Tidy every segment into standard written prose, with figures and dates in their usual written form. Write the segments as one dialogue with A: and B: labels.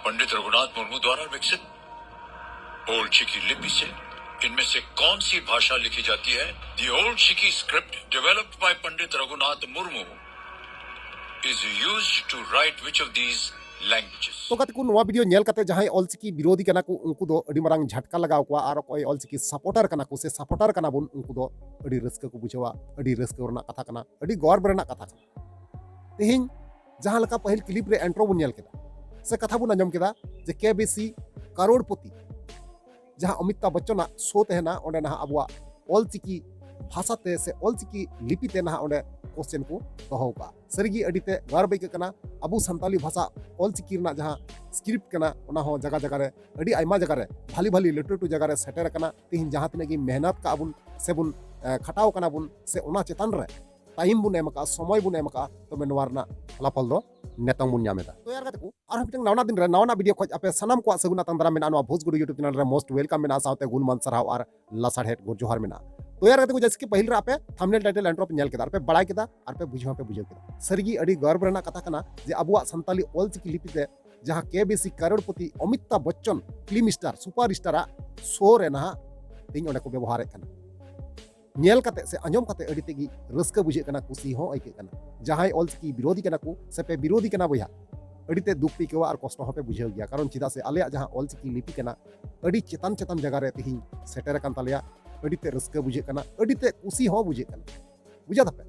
A: पंडित रघुनाथ मुर्मू द्वारा विकसित ओल्ड चिकी लिपि से इनमें से कौन सी भाषा लिखी जाती है? The Ol Chiki script developed by Pandit Raghunath Murmu is used to write which of these languages?
B: तो कते को नवा वीडियो नेल कते जहां ऑलचिकी विरोधी कना को उनको दो अडी मरांग झटका लगाव को आर कोई ऑलचिकी सपोर्टर कना को से सपोर्टर कना बुन उनको दो अडी रस्क को बुझवा अडी रस्क रना कथा कना अडी गर्व रना कथा कना तेहिं जहां लका पहिल क्लिप रे एंट्रो बुन नेल केदा से कथा बुन अंजम केदा जे केबीसी करोड़पति जहां अमिताभ बच्चन शो तहना ओंडे ना अबवा ऑलचिकी भाषाते से ऑलचिकी लिपिते ना ओंडे क्वेश्चन को दोहोका सरगी अडीते गर्व बेकना अबु संताली भाषा ऑलचिकी रना जहां स्क्रिप्ट कना ओना हो जगह जगह रे अडी आयमा जगह रे भाली भाली लटू टू जगह रे सेटर कना तिहिन जहां तिने की मेहनत का अबुन से बुन खटाव कना बुन से ओना चेतन रे टाइम बुन एमका समय बुन एमका तो मे नवारना फलाफल दो नेतंग बुन न्यामेदा तो यार गते को आर हमिटंग नावना दिन रे नावना वीडियो खोज आपे सनम को सगुना तंदरा मेना नवा भोजगुडी यूट्यूब चैनल रे मोस्ट वेलकम मेना साउते गुणमान सरहाव आर लसाड हेड गुर जोहार मेना तो यार गते को जैसे कि पहिल रे आपे थंबनेल टाइटल एंट्रो पे नेल केदा पे बड़ाई केदा आर पे बुझवा पे बुझो केदा सरगी अडी गर्व रना कथा कना जे अबुआ संताली ऑलचिकी लिपिते जहां KBC Crorepati Amitabh Bachchan film star super star show रे ना तिन ओंडे को व्यवहार कना नेल कते से अंजम कते अडी तेगी रस्क बुझे कना खुशी हो आइके कना जहां ऑलचिकी विरोधी कना को से पे विरोधी कना बया अडीते दुख पी केवा और कष्ट हो पे बुझे गया कारण चिदा से आले जहां ऑलचिकी लिपि कना अडी चेतन चेतन जगह रे तिहिं सेटर कन तालिया अडीते रस्क बुझे कना अडीते खुशी हो बुझे कना बुझा दपे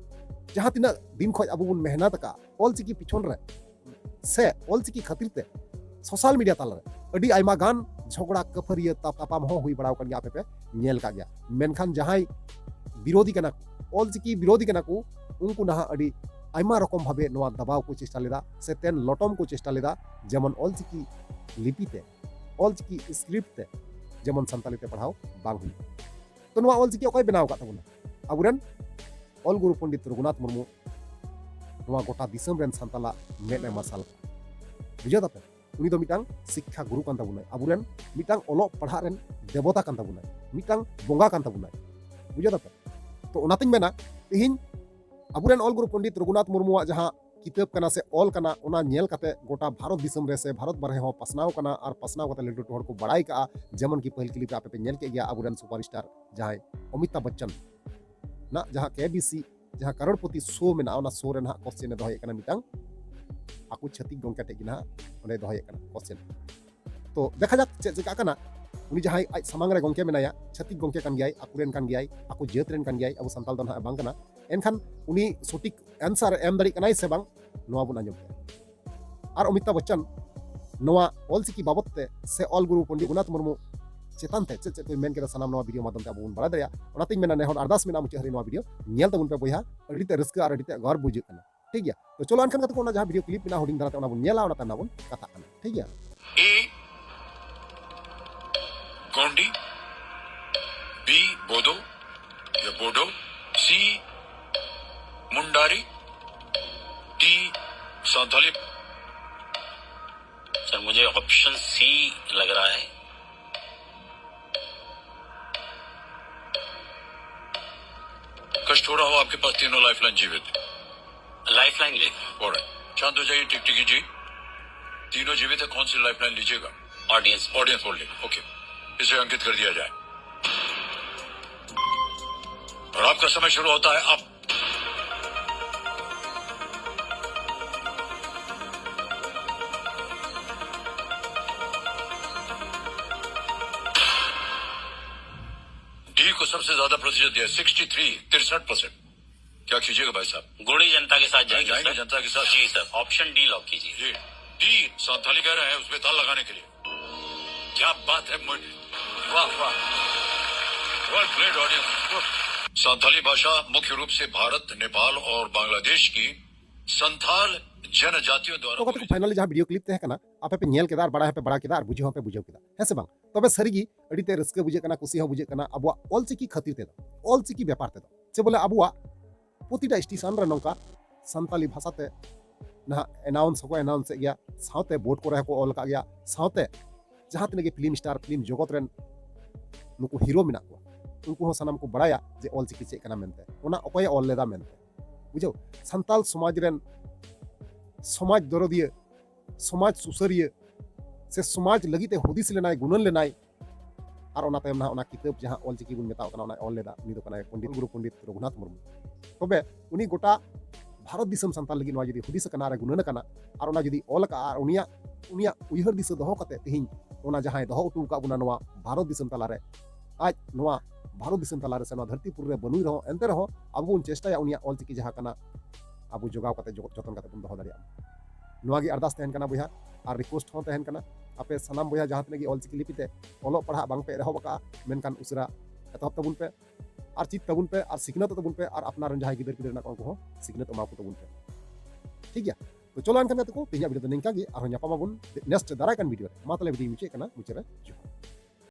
B: जहां तिना दिन खोज अबु बुन मेहनत का ऑलचिकी पिछन रे से ऑलचिकी खातिर ते सोशल मीडिया ताल रे अडी आयमा गान झगड़ा कफरिया तापाम हो हुई बड़ाव कन गया पे नेल का गया मेनखान जहां विरोधी कना ऑलचिकी विरोधी कना को उनको ना अडी आयमा रकम भावे नवा दबाव को चेष्टा लेदा से तेन लटम को चेष्टा लेदा जेमन ऑलचिकी लिपिते ऑलचिकी स्क्रिप्ट ते जेमन संताली ते पढ़ाओ बांग हुई तो नवा ऑलचिकी अकय बनाव का तबना अबुरन ऑल गुरु पंडित रघुनाथ मुर्मू नवा गोटा दिसम रेन संताला मेने मार्शल बुझा दपे उनी दो मिटांग शिक्षा गुरु कान तबुना अबुरन मिटांग ओलो पढ़ा रेन देवता कान तबुना मिटांग बोंगा कान तबुना बुझा दपे तो ओनातिन मेना तिहिन अबुरन ऑल गुरु पंडित रघुनाथ मुर्मू जहां किताब कना से ऑल कना ओना नेल कते गोटा भारत दिसम रे से भारत बारे हो पसनाव कना और पसनाव कते लड्डू टोहर को बड़ाई का जेमन की पहिल क्लिप आपे पे नेल के गया अबुरन सुपरस्टार जहां अमिताभ बच्चन ना जहां केबीसी जहां करोड़पति शो में ना शो रे ना क्वेश्चन दोहय कना मिटांग आकु छती गंका टेगी ना ओने दोहय कना क्वेश्चन तो देखा जा चिका कना उनी जहां आज समांग रे गंके मेनाया छती गंके कान गयाय आकुरेन कान गयाय आकु जेत रेन कान गयाय अब संताल दन बांग कना एनखान उनी सटीक आंसर एम दाड़ी कनाय से बांग नवा बुन आंजम और अमिताभ बच्चन नवा ऑलचिकी बाबतते से ऑल गुरु पंडित रघुनाथ मुर्मू चेतन ते चे मेन के सनाम नवा वीडियो माध्यम ते अब बड़ा दरिया ओनाते मेना नेहर अरदास मेना मुचे हरि नवा वीडियो नेल तबुन पे बया अडिते रस्क और अडिते गर्व बुझे कना ठीक गया तो चलो अनखान कते को जहां वीडियो क्लिप मेना होडिंग धराते ओना बुन नेला ओना तना बुन कथा कना ठीक गया
A: ए गोंडी बी बोडो या बोडो सी मुंडारी डी संथाली
C: सर मुझे ऑप्शन सी लग रहा है
A: कष्ट हो रहा हो आपके पास तीनों लाइफलाइन जीवित
C: लाइफलाइन ले
A: ऑलराइट शांत हो जाइए टिकटिकी जी तीनों जीवित है कौन सी लाइफलाइन लीजिएगा
C: ऑडियंस
A: ऑडियंस होल्डिंग ओके इसे अंकित कर दिया जाए और आपका समय शुरू होता है अब डी को सबसे ज्यादा प्रतिशत दिया 63 क्या कीजिएगा भाई साहब
C: गुड़ी जनता के साथ
A: जाएंगे
C: जाएंगे
A: जनता के साथ
C: जी सर ऑप्शन डी लॉक कीजिए
A: जी डी संथाली कह रहे हैं उसमें ताल लगाने के लिए क्या बात है वाह वाह वेल प्लेड ऑडियंस संथाली भाषा मुख्य रूप से भारत नेपाल और बांग्लादेश की संथाल जनजातियों द्वारा
B: तो कते फाइनली जहां वीडियो क्लिप ते कना आपे पे नेल केदार बड़ा है पे बड़ा केदार बुझे हो पे बुझे केदा है से बांग तबे सरगी अडीते रस्क बुझे कना खुशी हो बुझे कना अबुआ ऑलचिकी खातिर ते ऑलचिकी व्यापार ते से बोले अबुआ प्रतिटा स्टेशन रे नंका संताली भाषा ते ना अनाउंस को अनाउंस गया साउते बोर्ड को रहे को ऑल का गया साउते जहां तने के फिल्म स्टार फिल्म जगत रेन नुको हीरो मिना को उनको सनाम को बड़ाया जे ऑलचिकी चे कना मेनते ओना अकय ऑल लेदा मेनते बुझो संताल समाज रेन समाज दरदिया समाज सुसरिया से समाज लगी ते हुदिस लेनाय गुणन लेनाय और ओना तायम ना ओना किताब जहां ऑलचिकी बुन मेताव कना ओना ऑल लेदा उनी दो कना पंडित गुरु पंडित रघुनाथ मुर्मू तबे उनी गोटा भारत दिसम संताल लगी नवा जदी हुदिस कना रे गुणन कना और ओना जदी ऑल का और उनिया उनिया उयहर दिस दोहो कते तिहिन ओना जहां दोहो उटू का बुना नवा भारत दिसम तला रे आज नवा भारत दिसम तला रे से नवा धरतीपुर रे बनुई रहो एंते रहो अब बुन चेष्टाया उनिया ऑलचिकी जहां कना अब जोगाव कते जतन कते बुन दोहो दाड़िया नवा गी अरदास तहन कना बुया और रिक्वेस्ट हो तहन कना आपे सनाम बुया जहां तने गी ऑलचिकी लिपिते ऑलो पढ़ा बांग पे रहो बका मेनकान उसरा एतहब तबुन पे और चित तबुन पे और सिकनत तबुन पे और अपना जहां गिदर गिदर ना को सिकनत मा को तबुन पे ठीक गया तो चलो एनखान को तेज वीडियो निंका गी और ᱧᱟᱯᱟᱢ ᱟᱵᱚᱱ नेक्स्ट दाराय कान वीडियो मा तले वीडियो मुचे कना मुचे रे